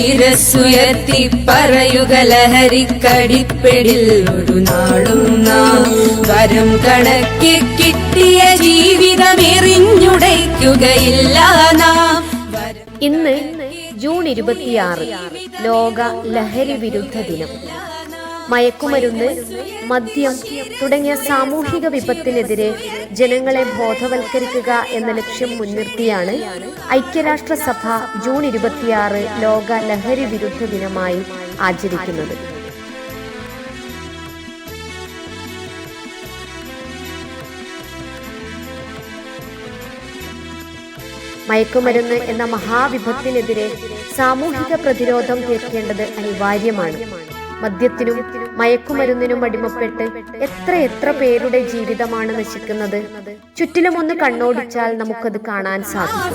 ശിരസ്സുയർത്തി പറയുക ലഹരിക്കടിപ്പിടിൽ ഒരു നാളും നാം വരം കണക്കി കിട്ടിയ ജീവിതം എറിഞ്ഞുടയ്ക്കുകയില്ല നാം. ഇന്ന് ജൂൺ 26 ലോക ലഹരി വിരുദ്ധ ദിനം. മയക്കുമരുന്ന്, മദ്യം തുടങ്ങിയ സാമൂഹിക വിപത്തിനെതിരെ ജനങ്ങളെ ബോധവൽക്കരിക്കുക എന്ന ലക്ഷ്യം മുൻനിർത്തിയാണ് ഐക്യരാഷ്ട്രസഭ ജൂൺ 26 ലോക ലഹരി വിരുദ്ധ ദിനമായി ആചരിക്കുന്നത്. മയക്കുമരുന്ന് എന്ന മഹാവിപത്തിനെതിരെ സാമൂഹിക പ്രതിരോധം തീർക്കേണ്ടത് അനിവാര്യമാണ്. മദ്യത്തിനും മയക്കുമരുന്നിനും അടിമപ്പെട്ട് എത്ര പേരുടെ ജീവിതമാണ് നശിക്കുന്നത്. ചുറ്റിലും ഒന്ന് കണ്ണോടിച്ചാൽ നമുക്കത് കാണാൻ സാധിക്കും.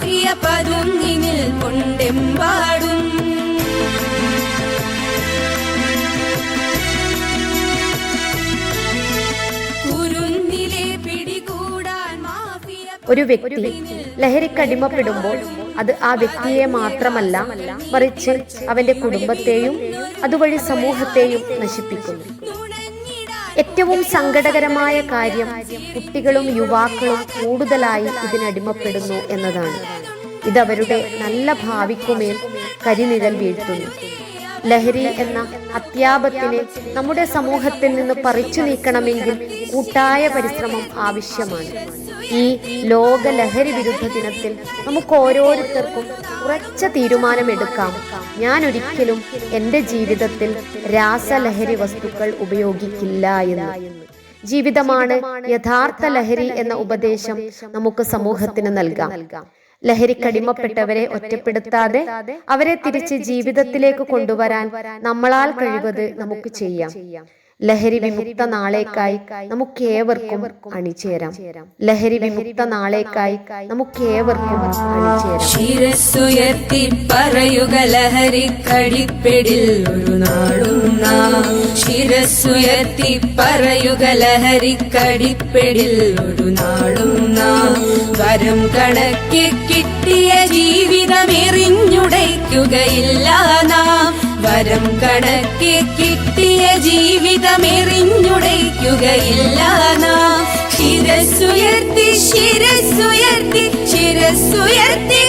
ഒരു വ്യക്തി ലഹരിക്കടിമപ്പെടുമ്പോൾ അത് ആ വ്യക്തിയെ മാത്രമല്ല, മറിച്ച് അവന്റെ കുടുംബത്തെയും അതുവഴി സമൂഹത്തെയും നശിപ്പിക്കുന്നു. ഏറ്റവും സങ്കടകരമായ കാര്യം കുട്ടികളും യുവാക്കളും കൂടുതലായി ഇതിനടിമപ്പെടുന്നു എന്നതാണ്. ഇതവരുടെ നല്ല ഭാവിക്കുമേൽ കരിനിഴൽ വീഴ്ത്തുന്നു. ലഹരി എന്ന അത്യാപത്തിനെ നമ്മുടെ സമൂഹത്തിൽ നിന്ന് പറിച്ചു നീക്കണമെങ്കിൽ കൂട്ടായ പരിശ്രമം ആവശ്യമാണ്. ഈ ലോക ലഹരി വിരുദ്ധ ദിനത്തിൽ നമുക്ക് ഓരോരുത്തർക്കും ഉറച്ച തീരുമാനമെടുക്കാം. ഞാൻ ഒരിക്കലും എൻ്റെ ജീവിതത്തിൽ രാസലഹരി വസ്തുക്കൾ ഉപയോഗിക്കില്ല എന്ന്. ജീവിതമാണ് യഥാർത്ഥ ലഹരി എന്ന ഉപദേശം നമുക്ക് സമൂഹത്തിന് നൽകാം. ലഹരിക്കടിമപ്പെട്ടവരെ ഒറ്റപ്പെടുത്താതെ അവരെ തിരിച്ച് ജീവിതത്തിലേക്ക് കൊണ്ടുവരാൻ നമ്മളാൽ കഴിവത് നമുക്ക് ചെയ്യാം. ലഹരി വിമുക്ത നാളേക്കായി നമുക്കേവർക്കും അണിചേരാം. ലഹരി വിമുക്ത നാളേക്കായി നമുക്കേവർക്കും അണിചേരാം. ശിരസ്സുയർത്തി പറയുക ലഹരിക്കടിപ്പിടിൽ ഒരു നാളും നാം. ശിരസ്സുയർത്തി പറയുക ലഹരിക്കടിപ്പിടിൽ ഒരു നാളും നാം വരം കണക്കി കിട്ടിയ ജീവിതം എറിഞ്ഞുടയ്ക്കുകയില്ല നാം. വരം കണക്കി കിട്ടിയ ജീവിതം എറിഞ്ഞുടയ്ക്കുകയില്ല നാം. ശിരസ്സുയർത്തി ശിരസ്സുയർത്തി ശിരസ്സുയർത്തി